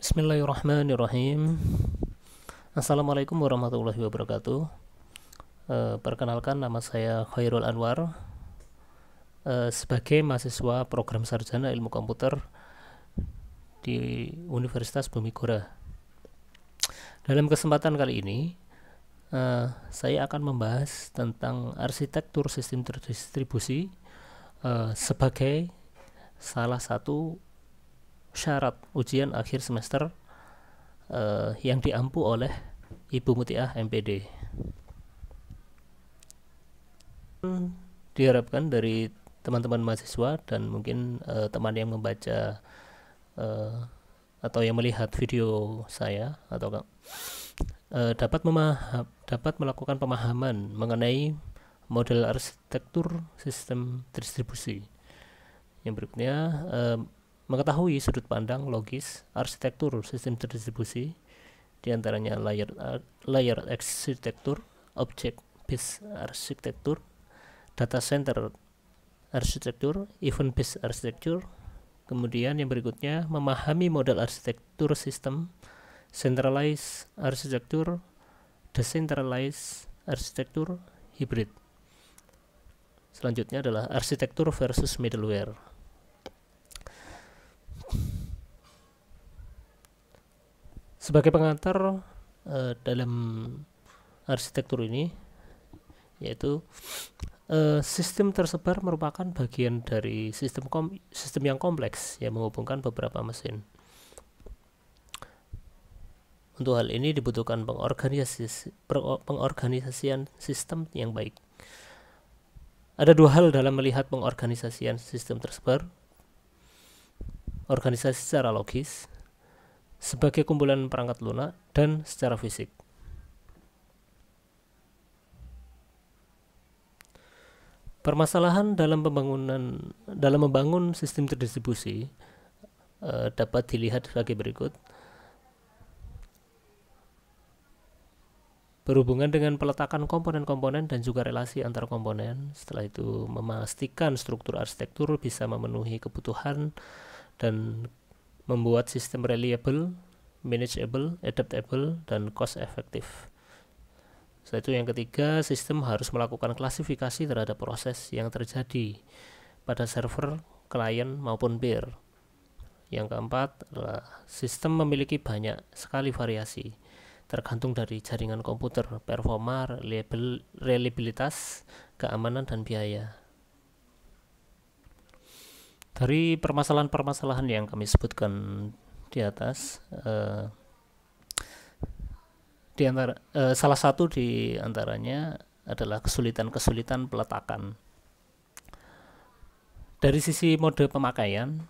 Bismillahirrahmanirrahim. Assalamualaikum warahmatullahi wabarakatuh. Perkenalkan, nama saya Khairul Anwar, sebagai mahasiswa program sarjana ilmu komputer di Universitas Bumi Gora. Dalam kesempatan kali ini, saya akan membahas tentang arsitektur sistem terdistribusi sebagai salah satu syarat ujian akhir semester yang diampu oleh Ibu Mutiah MPD. Diharapkan dari teman-teman mahasiswa dan mungkin teman yang membaca atau yang melihat video saya atau dapat melakukan pemahaman mengenai model arsitektur sistem distribusi. Yang berikutnya, mengetahui sudut pandang logis arsitektur sistem terdistribusi, diantaranya layer arsitektur, object based arsitektur, data center arsitektur, event based arsitektur. Kemudian yang berikutnya, memahami model arsitektur sistem, centralized arsitektur, decentralized arsitektur, hybrid. Selanjutnya adalah arsitektur versus middleware. Sebagai pengantar dalam arsitektur ini, yaitu sistem tersebar merupakan bagian dari sistem yang kompleks yang menghubungkan beberapa mesin. Untuk hal ini dibutuhkan pengorganisasian sistem yang baik. Ada dua hal dalam melihat pengorganisasian sistem tersebar: organisasi secara logis sebagai kumpulan perangkat lunak dan secara fisik. Permasalahan dalam membangun sistem terdistribusi dapat dilihat sebagai berikut. Berhubungan dengan peletakan komponen-komponen dan juga relasi antar komponen. Setelah itu, memastikan struktur arsitektur bisa memenuhi kebutuhan dan membuat sistem reliable, manageable, adaptable, dan cost efektif. Setelah itu yang ketiga, sistem harus melakukan klasifikasi terhadap proses yang terjadi pada server, klien, maupun peer. Yang keempat adalah sistem memiliki banyak sekali variasi, tergantung dari jaringan komputer, performa, reliabilitas, keamanan, dan biaya. Dari permasalahan-permasalahan yang kami sebutkan di atas, salah satu di antaranya adalah kesulitan-kesulitan peletakan. Dari sisi mode pemakaian,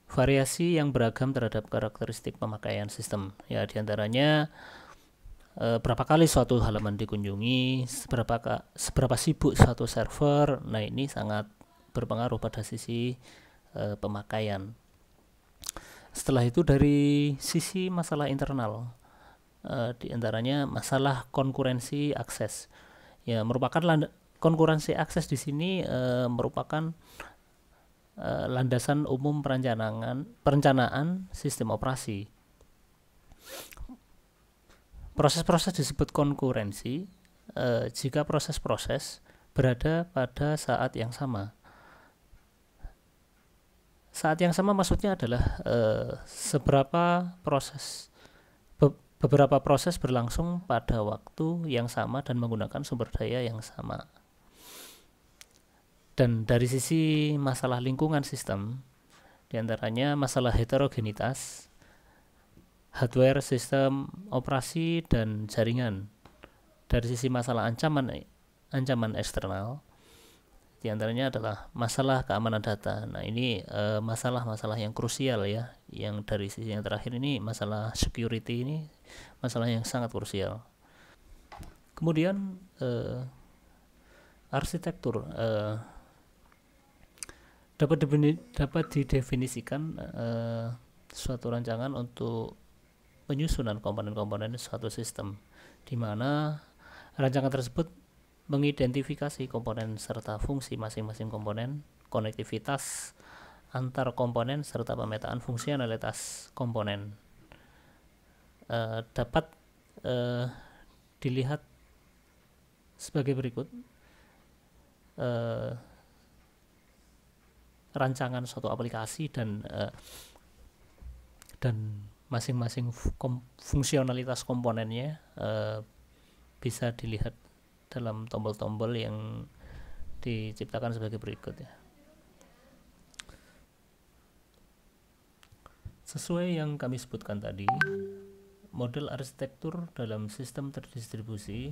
variasi yang beragam terhadap karakteristik pemakaian sistem. Ya, diantaranya berapa kali suatu halaman dikunjungi, seberapa sibuk suatu server. Nah, ini sangat berpengaruh pada sisi pemakaian. Setelah itu dari sisi masalah internal, diantaranya masalah konkurensi akses. Ya, merupakan konkurensi akses di sini merupakan landasan umum perencanaan sistem operasi. Proses-proses disebut konkurensi jika proses-proses berada pada saat yang sama. Saat yang sama maksudnya adalah beberapa proses berlangsung pada waktu yang sama dan menggunakan sumber daya yang sama. Dan dari sisi masalah lingkungan sistem, diantaranya masalah heterogenitas, hardware, sistem operasi, dan jaringan. Dari sisi masalah ancaman eksternal, diantaranya adalah masalah keamanan data. Nah, ini masalah-masalah yang krusial ya. Yang dari sisi yang terakhir ini, masalah security, ini masalah yang sangat krusial. Kemudian arsitektur dapat didefinisikan suatu rancangan untuk penyusunan komponen-komponen suatu sistem, di mana rancangan tersebut mengidentifikasi komponen serta fungsi masing-masing komponen, konektivitas antar komponen, serta pemetaan fungsionalitas komponen. dapat dilihat sebagai berikut. Rancangan suatu aplikasi dan masing-masing fungsionalitas komponennya bisa dilihat dalam tombol-tombol yang diciptakan sebagai berikut ya. Sesuai yang kami sebutkan tadi, model arsitektur dalam sistem terdistribusi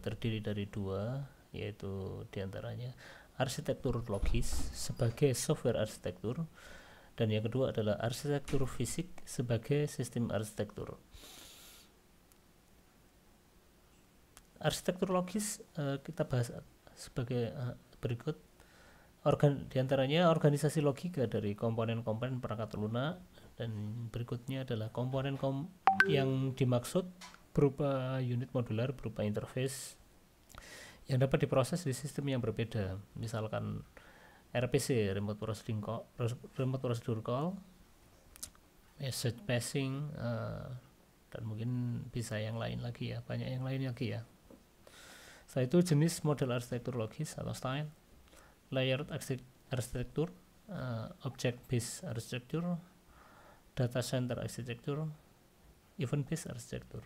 terdiri dari dua, yaitu diantaranya arsitektur logis sebagai software arsitektur, dan yang kedua adalah arsitektur fisik sebagai sistem arsitektur. Arsitektur logis kita bahas sebagai berikut. Diantaranya organisasi logika dari komponen-komponen perangkat lunak, dan berikutnya adalah komponen yang dimaksud berupa unit modular, berupa interface yang dapat diproses di sistem yang berbeda, misalkan RPC, remote procedure call, message passing, dan mungkin bisa yang lain lagi ya, banyak yang lain lagi ya. Setelah itu jenis model arsitektur logis atau style, layered arsitektur, object based arsitektur, data center arsitektur, event based arsitektur.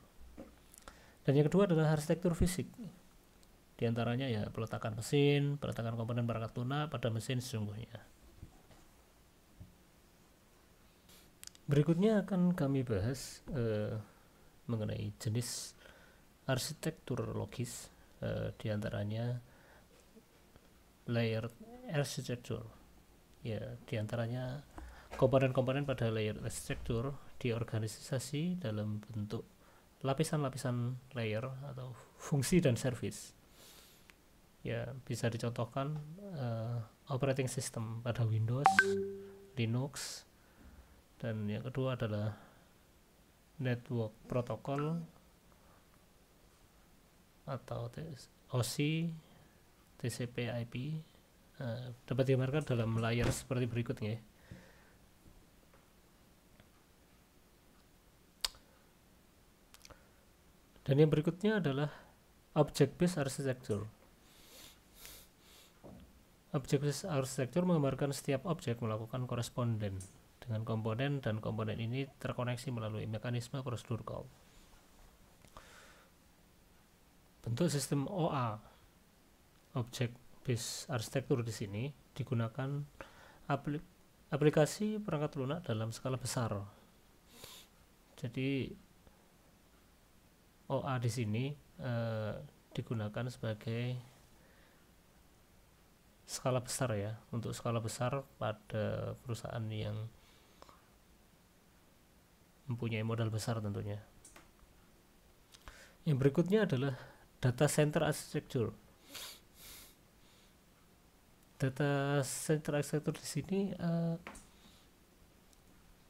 Dan yang kedua adalah arsitektur fisik. Di antaranya ya peletakan mesin, peletakan komponen perangkat lunak pada mesin sesungguhnya. Berikutnya akan kami bahas mengenai jenis arsitektur logis, di antaranya layered architecture. Ya, di antaranya komponen-komponen pada layered architecture diorganisasi dalam bentuk lapisan-lapisan layer atau fungsi dan service. Ya, bisa dicontohkan operating system pada Windows, Linux, dan yang kedua adalah network protocol atau OSI, TCP/IP, dapat digambarkan dalam layar seperti berikutnya. Dan yang berikutnya adalah object based architecture. Object based architecture menggambarkan setiap objek melakukan koresponden dengan komponen, dan komponen ini terkoneksi melalui mekanisme prosedur call. Bentuk sistem OA, object based architecture, di sini digunakan aplikasi perangkat lunak dalam skala besar. Jadi OA di sini digunakan sebagai skala besar ya, untuk skala besar pada perusahaan yang mempunyai modal besar tentunya. Yang berikutnya adalah data center architecture. Data center architecture di sini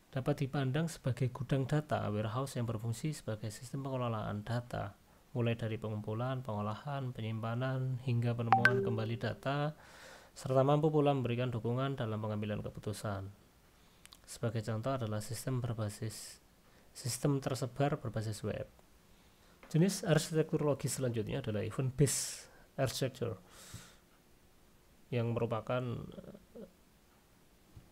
dapat dipandang sebagai gudang data, warehouse yang berfungsi sebagai sistem pengelolaan data, mulai dari pengumpulan, pengolahan, penyimpanan, hingga penemuan kembali data, serta mampu pula memberikan dukungan dalam pengambilan keputusan. Sebagai contoh adalah sistem tersebar berbasis web. Jenis arsitektur logis selanjutnya adalah event based architecture, yang merupakan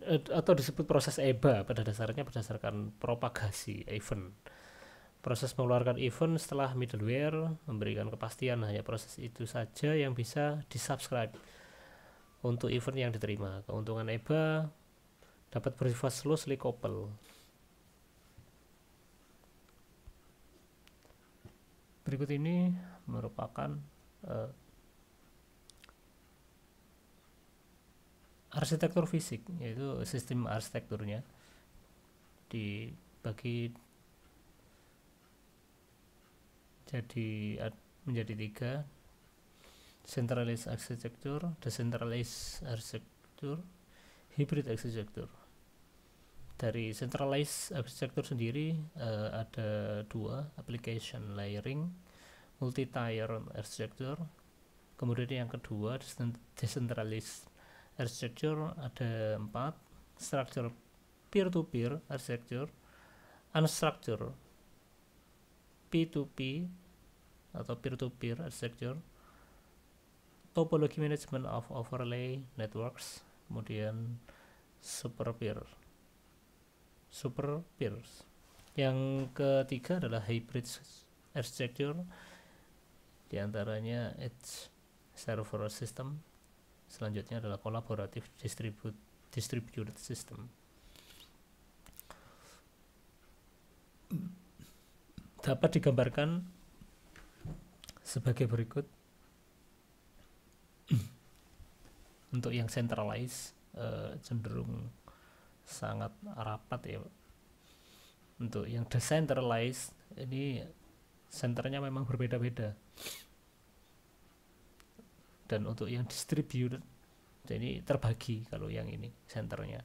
atau disebut proses EBA, pada dasarnya berdasarkan propagasi event. Proses mengeluarkan event setelah middleware memberikan kepastian hanya proses itu saja yang bisa disubscribe untuk event yang diterima. Keuntungan EBA dapat bersifat closely coupled. Berikut ini merupakan arsitektur fisik, yaitu sistem arsitekturnya dibagi menjadi tiga: centralized architecture, decentralized architecture, hybrid architecture. Dari centralized architecture sendiri ada dua: application layering, multi-tier architecture. Kemudian yang kedua, decentralized architecture, ada 4: structure peer-to-peer architecture, unstructured P2P atau peer-to-peer architecture, topology management of overlay networks, kemudian super peers. Yang ketiga adalah hybrid architecture, diantaranya edge server system. Selanjutnya adalah collaborative distributed system. Dapat digambarkan sebagai berikut. Untuk yang centralized cenderung sangat rapat ya. Untuk yang decentralized ini senternya memang berbeda-beda. Dan untuk yang distributed jadi terbagi kalau yang ini senternya.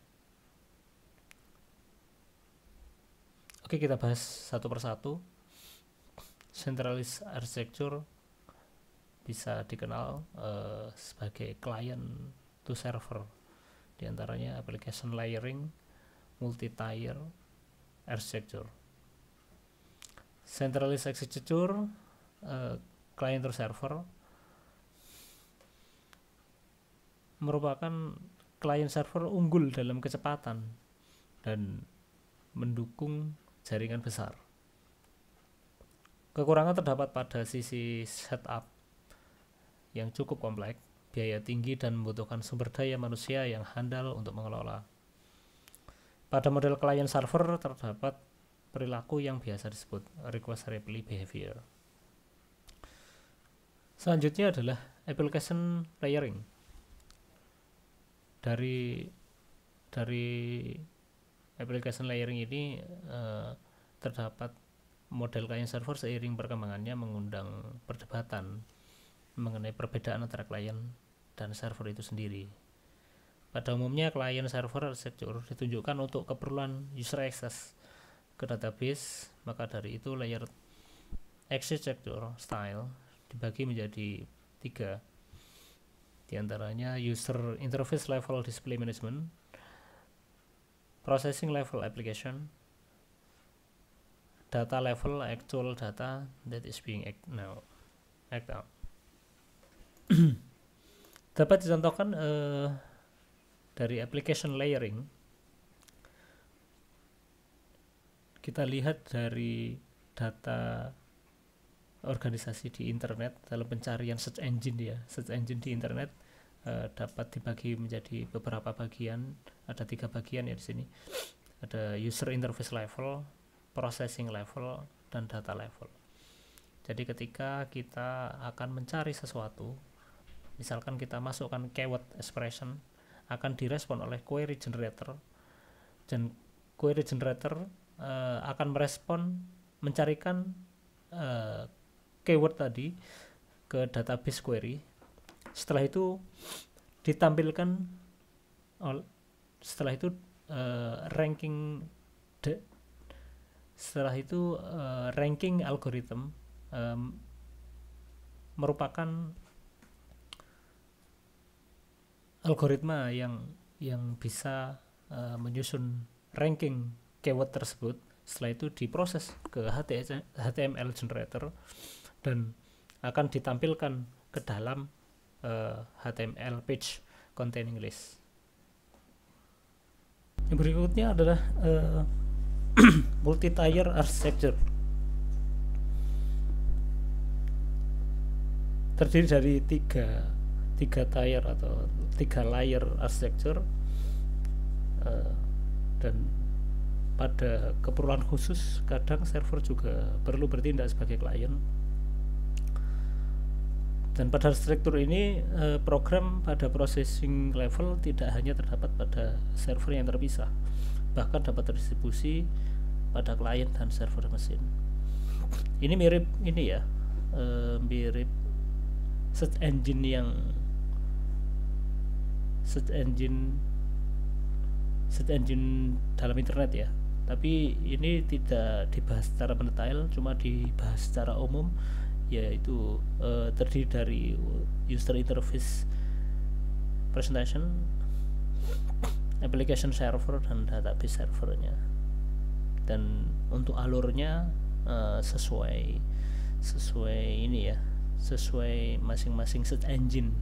Oke, kita bahas satu persatu. Centralized architecture bisa dikenal sebagai client to server, diantaranya application layering, multi-tier architecture. Centralized architecture client to server merupakan client server unggul dalam kecepatan dan mendukung jaringan besar. Kekurangan terdapat pada sisi setup yang cukup kompleks, biaya tinggi, dan membutuhkan sumber daya manusia yang handal untuk mengelola. Pada model client server terdapat perilaku yang biasa disebut request reply behavior. Selanjutnya adalah application layering. Dari application layering ini terdapat model client server seiring perkembangannya mengundang perdebatan mengenai perbedaan antara klien dan server itu sendiri. Pada umumnya client server architecture ditunjukkan untuk keperluan user access ke database, maka dari itu layer architecture style dibagi menjadi 3, diantaranya user interface level display management, processing level application, data level actual data that is being act out. Dapat dicontohkan dari application layering. Kita lihat dari data organisasi di internet dalam pencarian search engine ya. Search engine di internet dapat dibagi menjadi beberapa bagian. Ada 3 bagian ya di sini. Ada user interface level, processing level, dan data level. Jadi ketika kita akan mencari sesuatu, misalkan kita masukkan keyword expression, akan direspon oleh query generator, dan query generator akan merespon mencarikan keyword tadi ke database query. Setelah itu ditampilkan ranking algorithm merupakan algoritma yang bisa menyusun ranking keyword tersebut. Setelah itu diproses ke HTML generator dan akan ditampilkan ke dalam HTML page containing list. Yang berikutnya adalah multi-tier architecture. Terdiri dari tiga tier atau 3 layer architecture, dan pada keperluan khusus kadang server juga perlu bertindak sebagai klien. Dan pada arsitektur ini program pada processing level tidak hanya terdapat pada server yang terpisah, bahkan dapat terdistribusi pada klien dan server mesin. Ini mirip search engine dalam internet ya. Tapi ini tidak dibahas secara mendetail, cuma dibahas secara umum, yaitu terdiri dari user interface presentation, application server, dan database servernya. Dan untuk alurnya sesuai ini ya, sesuai masing-masing search engine.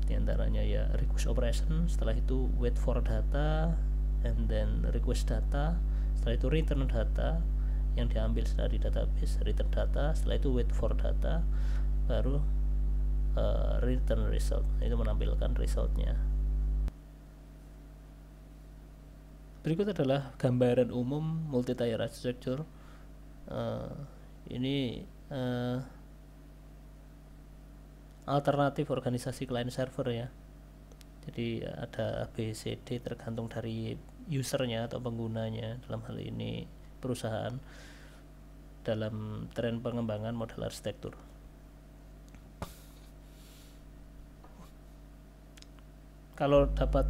Di antaranya ya request operation, setelah itu wait for data, and then request data, setelah itu return data yang diambil dari database, return data, setelah itu wait for data, baru return result, itu menampilkan resultnya. Berikut adalah gambaran umum multi-tier architecture. Ini alternatif organisasi client server ya. Jadi ada A, B, C, D tergantung dari usernya atau penggunanya, dalam hal ini perusahaan, dalam tren pengembangan model arsitektur. Kalau dapat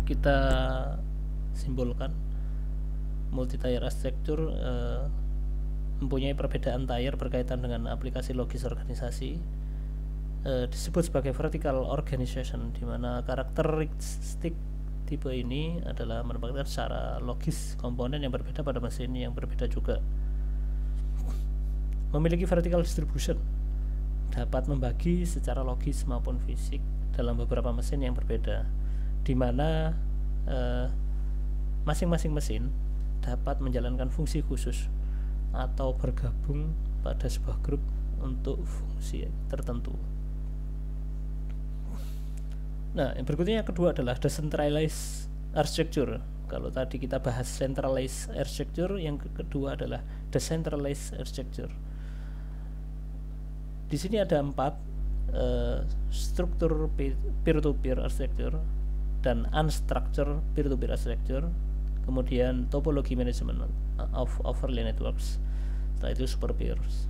kita simpulkan, multi-tier arsitektur mempunyai perbedaan tier berkaitan dengan aplikasi logis organisasi. Disebut sebagai vertical organization, di mana karakteristik tipe ini adalah menempatkan secara logis komponen yang berbeda pada mesin yang berbeda juga. Memiliki vertical distribution, dapat membagi secara logis maupun fisik dalam beberapa mesin yang berbeda, di mana masing-masing mesin dapat menjalankan fungsi khusus atau bergabung pada sebuah grup untuk fungsi tertentu. Nah, yang berikutnya yang kedua adalah decentralized architecture. Kalau tadi kita bahas centralized architecture, yang kedua adalah decentralized architecture. Di sini ada 4 struktur peer-to-peer architecture dan unstructured peer-to-peer architecture, kemudian topologi management of overlay networks, setelah itu super peers.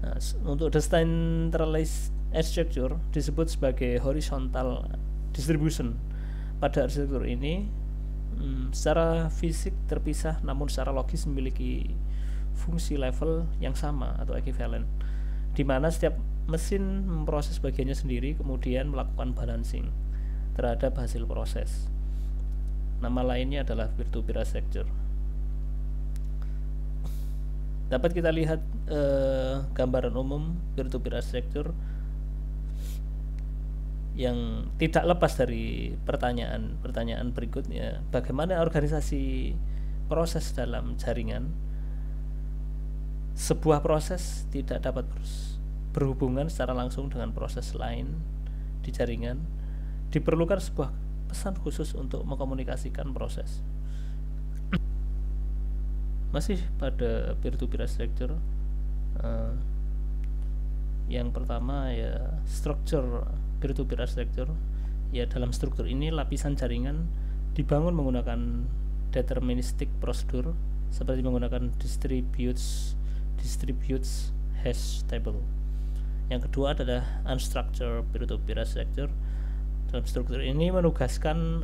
Nah, untuk decentralized architecture disebut sebagai horizontal distribution. Pada arsitektur ini secara fisik terpisah, namun secara logis memiliki fungsi level yang sama atau equivalent, di mana setiap mesin memproses bagiannya sendiri kemudian melakukan balancing terhadap hasil proses. Nama lainnya adalah peer-to-peer architecture. Dapat kita lihat gambaran umum peer-to-peer architecture yang tidak lepas dari pertanyaan berikutnya, bagaimana organisasi proses dalam jaringan. Sebuah proses tidak dapat berhubungan secara langsung dengan proses lain di jaringan. Diperlukan sebuah pesan khusus untuk mengkomunikasikan proses. Masih pada peer-to-peer architecture, yang pertama ya structure peer-to-peer architecture. Ya, dalam struktur ini lapisan jaringan dibangun menggunakan deterministic prosedur seperti menggunakan distributes hash table. Yang kedua adalah unstructured peer-to-peer architecture. Dalam struktur ini menugaskan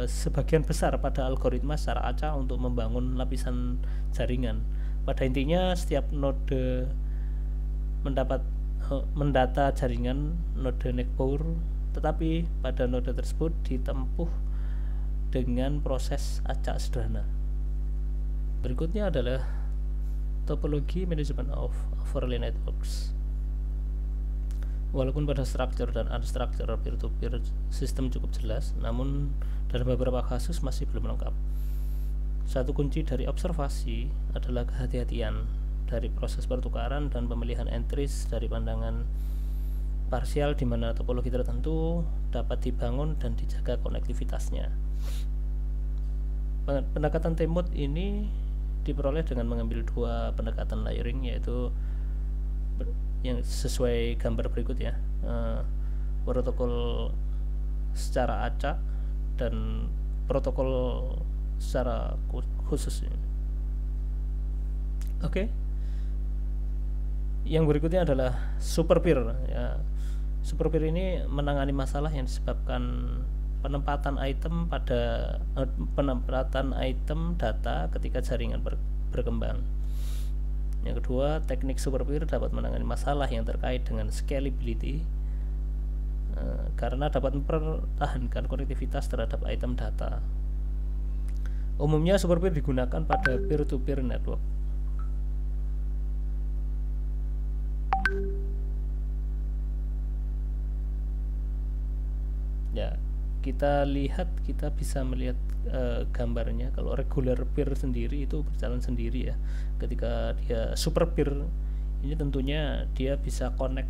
sebagian besar pada algoritma secara acak untuk membangun lapisan jaringan. Pada intinya setiap node mendata jaringan node network, tetapi pada node tersebut ditempuh dengan proses acak sederhana. Berikutnya adalah topologi management of overlay networks. Walaupun pada structure dan unstructured peer-to-peer sistem cukup jelas, namun dalam beberapa kasus masih belum lengkap. Satu kunci dari observasi adalah kehati-hatian dari proses pertukaran dan pemilihan entries dari pandangan parsial, di mana topologi tertentu dapat dibangun dan dijaga konektivitasnya. Pendekatan T-mode ini diperoleh dengan mengambil 2 pendekatan layering, yaitu yang sesuai gambar berikut ya, protokol secara acak dan protokol secara khusus. Oke. Yang berikutnya adalah super peer ya. Super peer ini menangani masalah yang disebabkan penempatan item data ketika jaringan berkembang. Yang kedua, teknik super peer dapat menangani masalah yang terkait dengan scalability karena dapat mempertahankan konektivitas terhadap item data. Umumnya super peer digunakan pada peer-to-peer network. kita lihat, kita bisa melihat gambarnya. Kalau regular peer sendiri itu berjalan sendiri ya. Ketika dia super peer ini tentunya dia bisa connect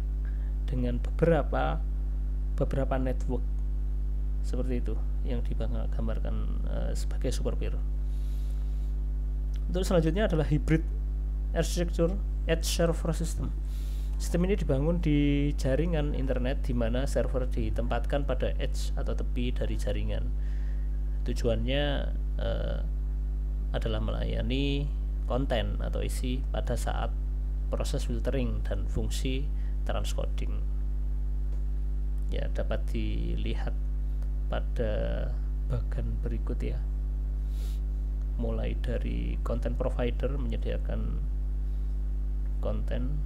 dengan beberapa network seperti itu yang digambarkan sebagai super peer. Untuk selanjutnya adalah hybrid architecture edge server system. Sistem ini dibangun di jaringan internet di mana server ditempatkan pada edge atau tepi dari jaringan. Tujuannya adalah melayani konten atau isi pada saat proses filtering dan fungsi transcoding. Ya, dapat dilihat pada bagian berikut ya. Mulai dari content provider menyediakan konten.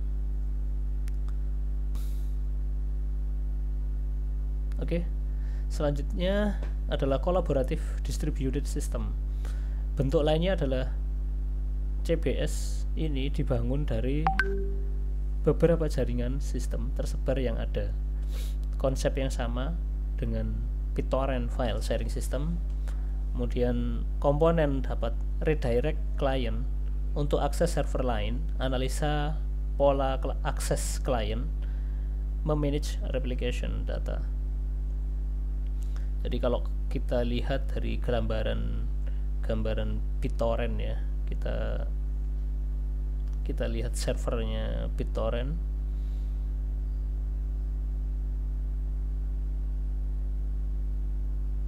Oke. Selanjutnya adalah collaborative distributed system. Bentuk lainnya adalah CBS ini dibangun dari beberapa jaringan sistem tersebar yang ada. Konsep yang sama dengan BitTorrent file sharing system. Kemudian komponen dapat redirect client untuk akses server lain, analisa pola akses client, memanage replication data. Jadi kalau kita lihat dari gambaran BitTorrent ya, kita lihat servernya BitTorrent.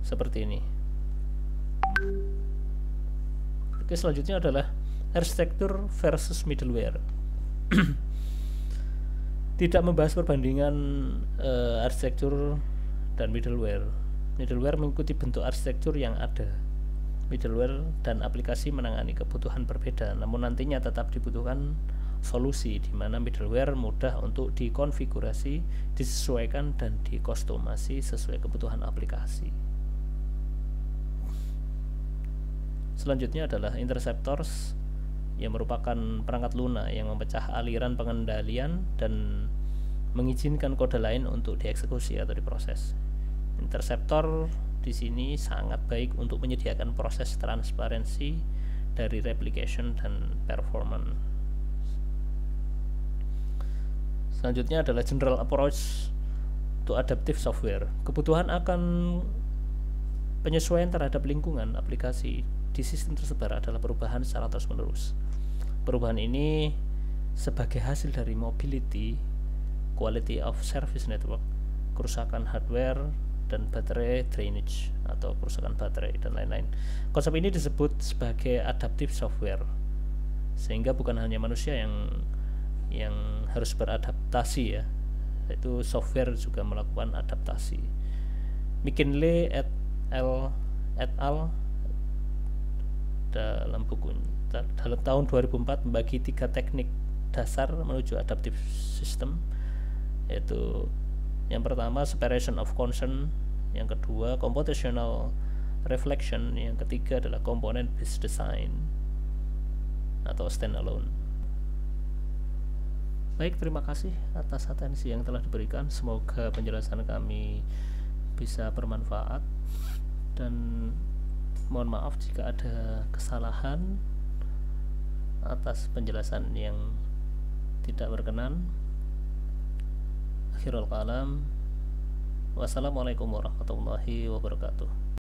Seperti ini. Oke, selanjutnya adalah arsitektur versus middleware. Tidak membahas perbandingan arsitektur dan middleware. Middleware mengikuti bentuk arsitektur yang ada. Middleware dan aplikasi menangani kebutuhan berbeda, namun nantinya tetap dibutuhkan solusi di mana middleware mudah untuk dikonfigurasi, disesuaikan, dan dikostumasi sesuai kebutuhan aplikasi. Selanjutnya adalah interceptors, yang merupakan perangkat lunak yang memecah aliran pengendalian dan mengizinkan kode lain untuk dieksekusi atau diproses. Interceptor di sini sangat baik untuk menyediakan proses transparansi dari replication dan performance. Selanjutnya adalah general approach to adaptive software. Kebutuhan akan penyesuaian terhadap lingkungan aplikasi di sistem tersebar adalah perubahan secara terus-menerus. Perubahan ini sebagai hasil dari mobility, quality of service network, kerusakan hardware, dan baterai drainage atau kerusakan baterai dan lain-lain. Konsep ini disebut sebagai adaptive software, sehingga bukan hanya manusia yang harus beradaptasi ya, yaitu software juga melakukan adaptasi. McKinley et al. Dalam tahun 2004 membagi 3 teknik dasar menuju adaptive system, yaitu yang pertama separation of concern, yang kedua computational reflection, yang ketiga adalah component based design atau standalone. Baik, terima kasih atas atensi yang telah diberikan. Semoga penjelasan kami bisa bermanfaat, dan mohon maaf jika ada kesalahan atas penjelasan yang tidak berkenan. Akhirul kalam, wassalamualaikum warahmatullahi wabarakatuh.